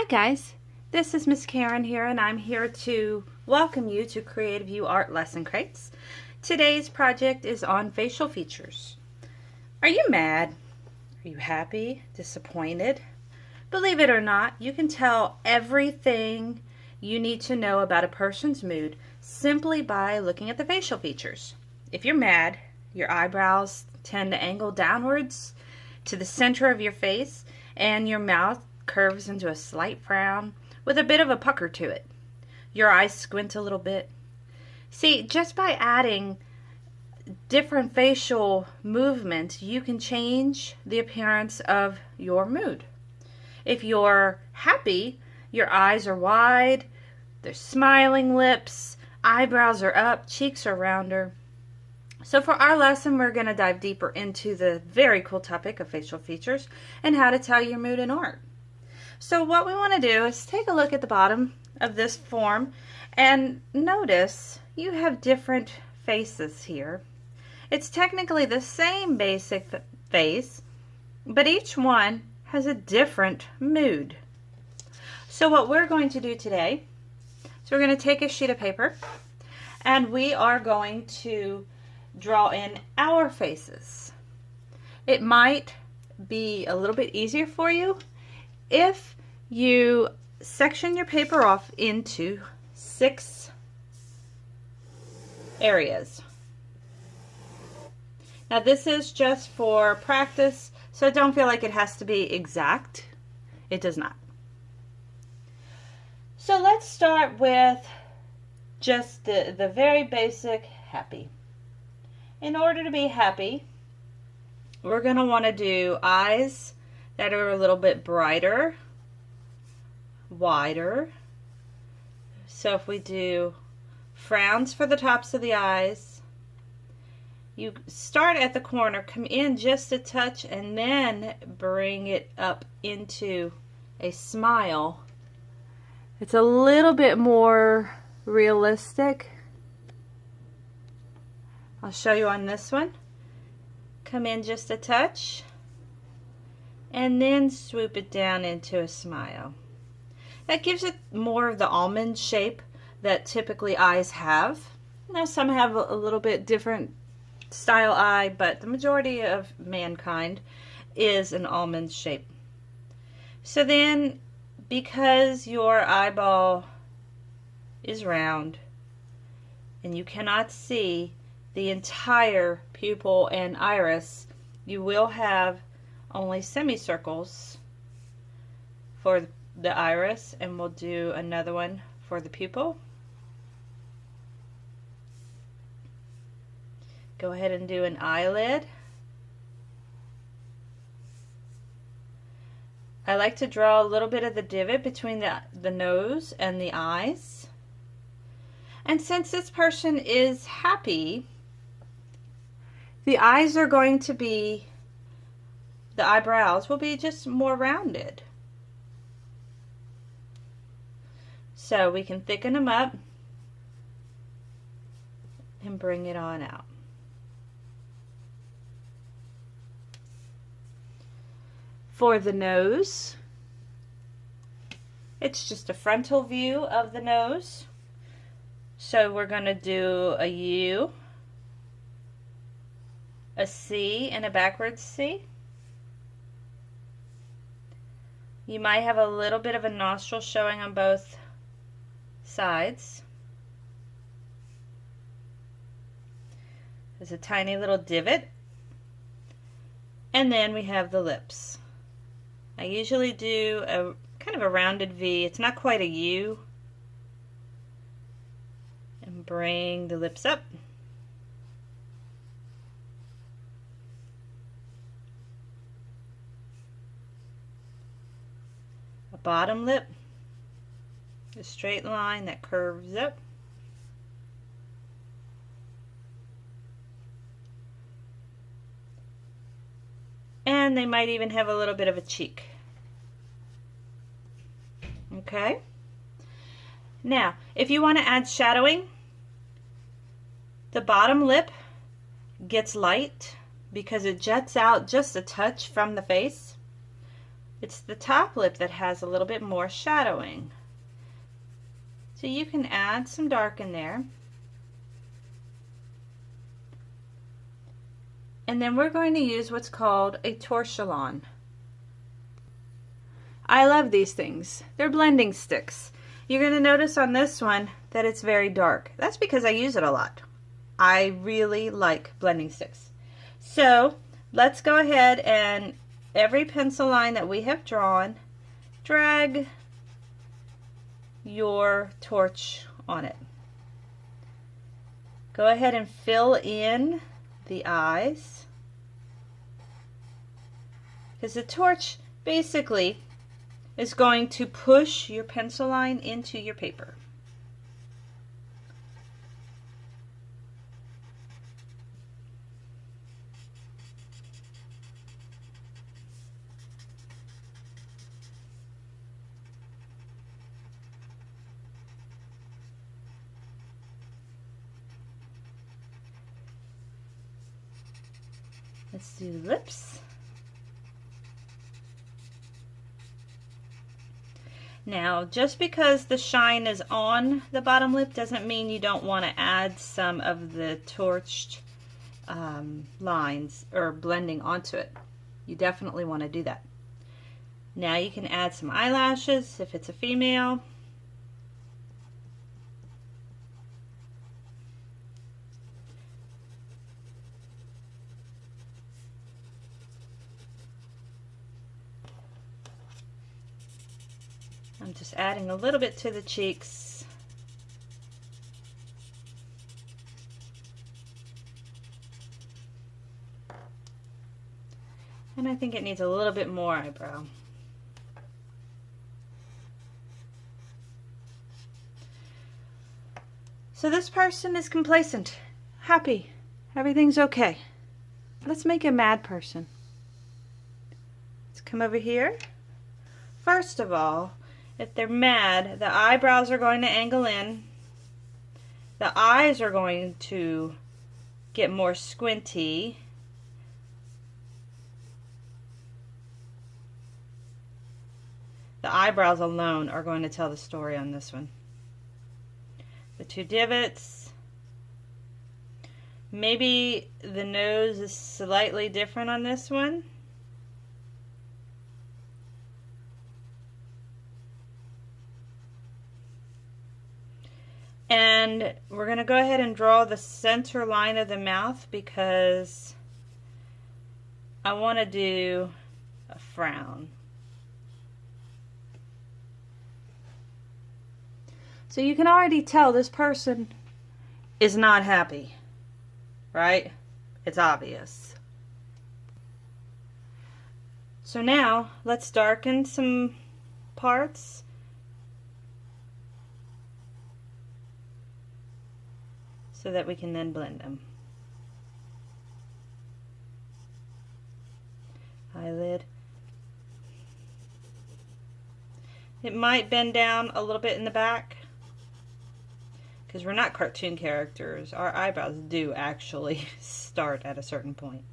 Hi guys, this is Miss Karen here, and I'm here to welcome you to Creative You Art Lesson Crates. Today's project is on facial features. Are you mad? Are you happy? Disappointed? Believe it or not, you can tell everything you need to know about a person's mood simply by looking at the facial features. If you're mad, your eyebrows tend to angle downwards to the center of your face, and your mouth curves into a slight frown with a bit of a pucker to it. Your eyes squint a little bit. See, just by adding different facial movements, you can change the appearance of your mood. If you're happy, your eyes are wide, there's smiling lips, eyebrows are up, cheeks are rounder. So for our lesson, we're going to dive deeper into the very cool topic of facial features and how to tell your mood in art. So what we want to do is take a look at the bottom of this form and notice you have different faces here. It's technically the same basic face, but each one has a different mood. So what we're going to do today is we're going to take a sheet of paper and we are going to draw in our faces. It might be a little bit easier for you if you section your paper off into 6 areas. Now this is just for practice, so don't feel like it has to be exact. It does not. So let's start with just the very basic happy. In order to be happy, we're going to want to do eyes that are a little bit brighter, wider. So if we do frowns for the tops of the eyes, you start at the corner, come in just a touch, and then bring it up into a smile. It's a little bit more realistic. I'll show you on this one. Come in just a touch and then swoop it down into a smile. That gives it more of the almond shape that typically eyes have. Now some have a little bit different style eye, but the majority of mankind is an almond shape. So then, because your eyeball is round and you cannot see the entire pupil and iris, you will have only semicircles for the iris, and we'll do another one for the pupil. Go ahead and do an eyelid. I like to draw a little bit of the divot between the nose and the eyes. And since this person is happy, the eyes are going to be, the eyebrows will be just more rounded. So we can thicken them up and bring it on out. For the nose, it's just a frontal view of the nose. So we're going to do a U, a C, and a backwards C. You might have a little bit of a nostril showing on both sides. There's a tiny little divot. And then we have the lips. I usually do a kind of a rounded V. It's not quite a U. And bring the lips up. A bottom lip. A straight line that curves up. And they might even have a little bit of a cheek. Okay? Now, if you want to add shadowing, the bottom lip gets light because it juts out just a touch from the face. It's the top lip that has a little bit more shadowing. So you can add some dark in there. And then we're going to use what's called a torchon. I love these things. They're blending sticks. You're going to notice on this one that it's very dark. That's because I use it a lot. I really like blending sticks. So let's go ahead and every pencil line that we have drawn, drag your torch on it. Go ahead and fill in the eyes, because the torch basically is going to push your pencil line into your paper. Let's do lips. Now, just because the shine is on the bottom lip doesn't mean you don't want to add some of the torched lines or blending onto it. You definitely want to do that. Now you can add some eyelashes if it's a female. I'm just adding a little bit to the cheeks. And I think it needs a little bit more eyebrow. So this person is complacent, happy, everything's okay. Let's make a mad person. Let's come over here. First of all, if they're mad, the eyebrows are going to angle in. The eyes are going to get more squinty. The eyebrows alone are going to tell the story on this one. The two divots. Maybe the nose is slightly different on this one. And we're going to go ahead and draw the center line of the mouth because I want to do a frown. So you can already tell this person is not happy, right? It's obvious. So now let's darken some parts. So that we can then blend them. Eyelid. It might bend down a little bit in the back because we're not cartoon characters. Our eyebrows do actually start at a certain point.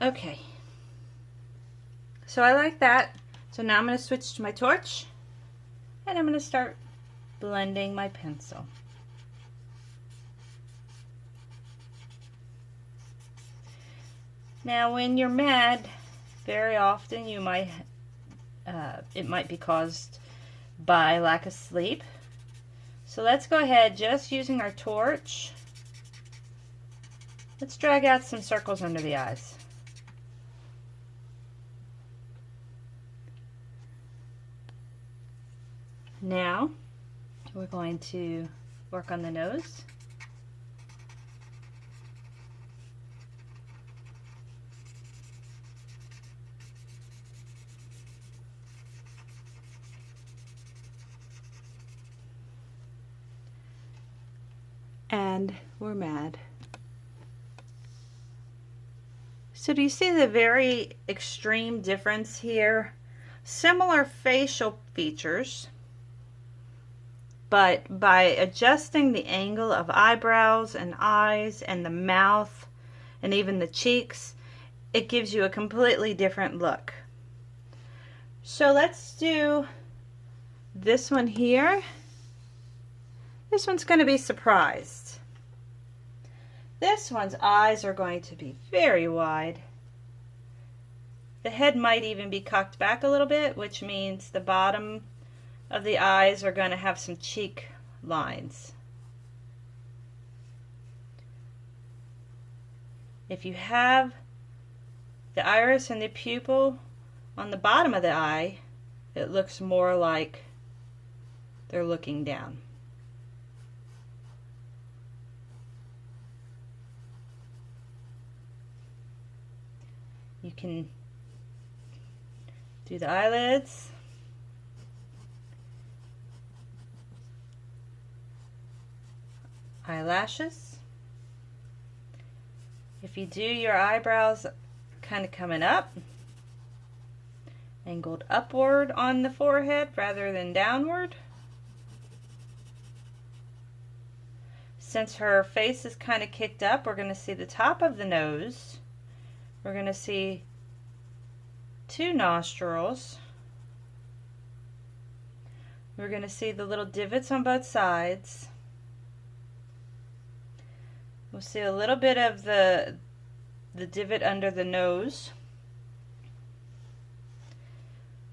Okay, so I like that. So now I'm going to switch to my torch and I'm going to start blending my pencil. Now when you're mad, very often you might it might be caused by lack of sleep. So let's go ahead, just using our torch, let's drag out some circles under the eyes. Now we're going to work on the nose. and we're mad. So do you see the very extreme difference here? Similar facial features, but by adjusting the angle of eyebrows and eyes and the mouth and even the cheeks, it gives you a completely different look. So let's do this one here. This one's going to be surprised. This one's eyes are going to be very wide. The head might even be cocked back a little bit, which means the bottom of the eyes are going to have some cheek lines. If you have the iris and the pupil on the bottom of the eye, it looks more like they're looking down. You can do the eyelids. Eyelashes. If you do your eyebrows kind of coming up, angled upward on the forehead rather than downward. Since her face is kind of kicked up, we're going to see the top of the nose. We're going to see 2 nostrils. We're going to see the little divots on both sides. We'll see a little bit of the divot under the nose.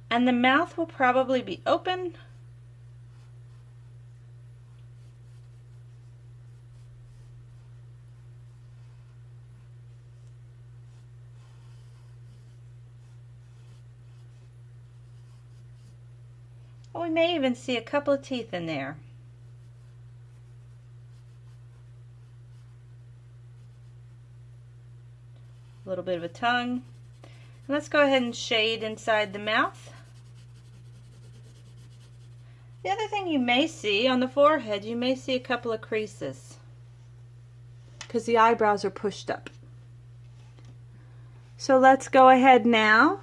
And the mouth will probably be open. Oh, we may even see a couple of teeth in there. A little bit of a tongue. And let's go ahead and shade inside the mouth. The other thing you may see on the forehead, you may see a couple of creases because the eyebrows are pushed up. So let's go ahead now.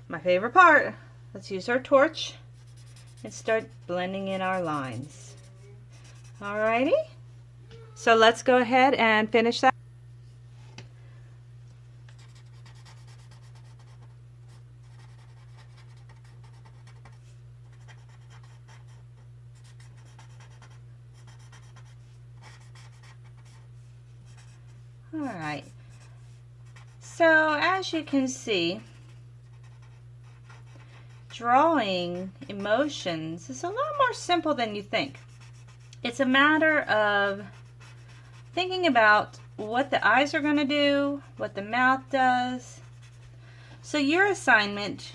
My favorite part. Let's use our torch and start blending in our lines. Alrighty. So let's go ahead and finish that. Alright, so as you can see, drawing emotions is a lot more simple than you think. It's a matter of thinking about what the eyes are going to do, what the mouth does. So your assignment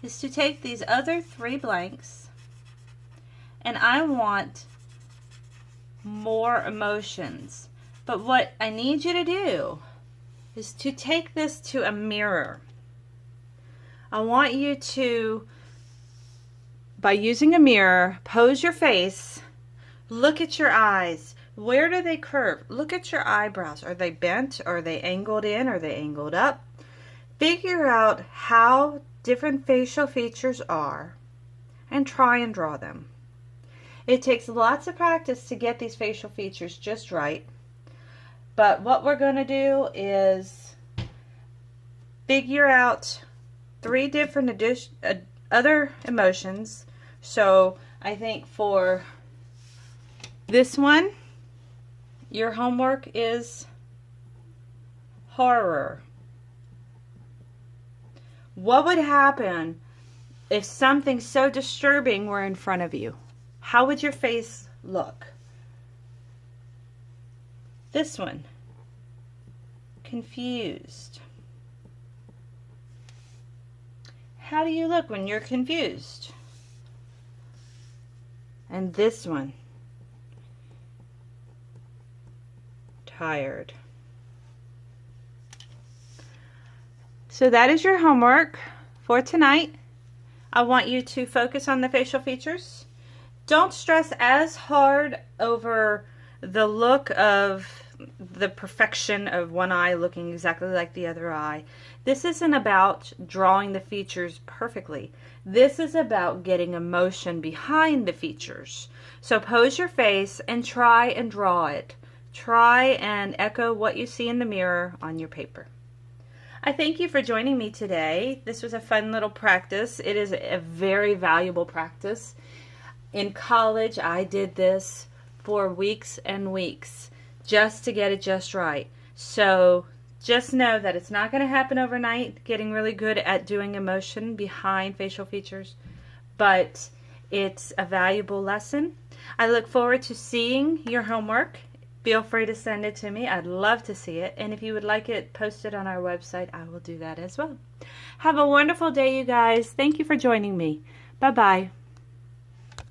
is to take these other 3 blanks, and I want more emotions. But what I need you to do is to take this to a mirror. I want you to, by using a mirror, pose your face, look at your eyes. Where do they curve? Look at your eyebrows. Are they bent? Are they angled in? Are they angled up? Figure out how different facial features are and try and draw them. It takes lots of practice to get these facial features just right. But what we're going to do is figure out 3 different other emotions. So I think for this one, your homework is horror. What would happen if something so disturbing were in front of you? How would your face look? This one, confused. How do you look when you're confused? And this one, tired. So that is your homework for tonight. I want you to focus on the facial features. Don't stress as hard over the look of the perfection of one eye looking exactly like the other eye. This isn't about drawing the features perfectly. This is about getting emotion behind the features. So pose your face and try and draw it. Try and echo what you see in the mirror on your paper. I thank you for joining me today. This was a fun little practice. It is a very valuable practice. In college, I did this for weeks and weeks just to get it just right. So just know that it's not going to happen overnight, getting really good at doing emotion behind facial features, but it's a valuable lesson. I look forward to seeing your homework. Feel free to send it to me. I'd love to see it. And if you would like it posted on our website, I will do that as well. Have a wonderful day, you guys. Thank you for joining me. Bye-bye.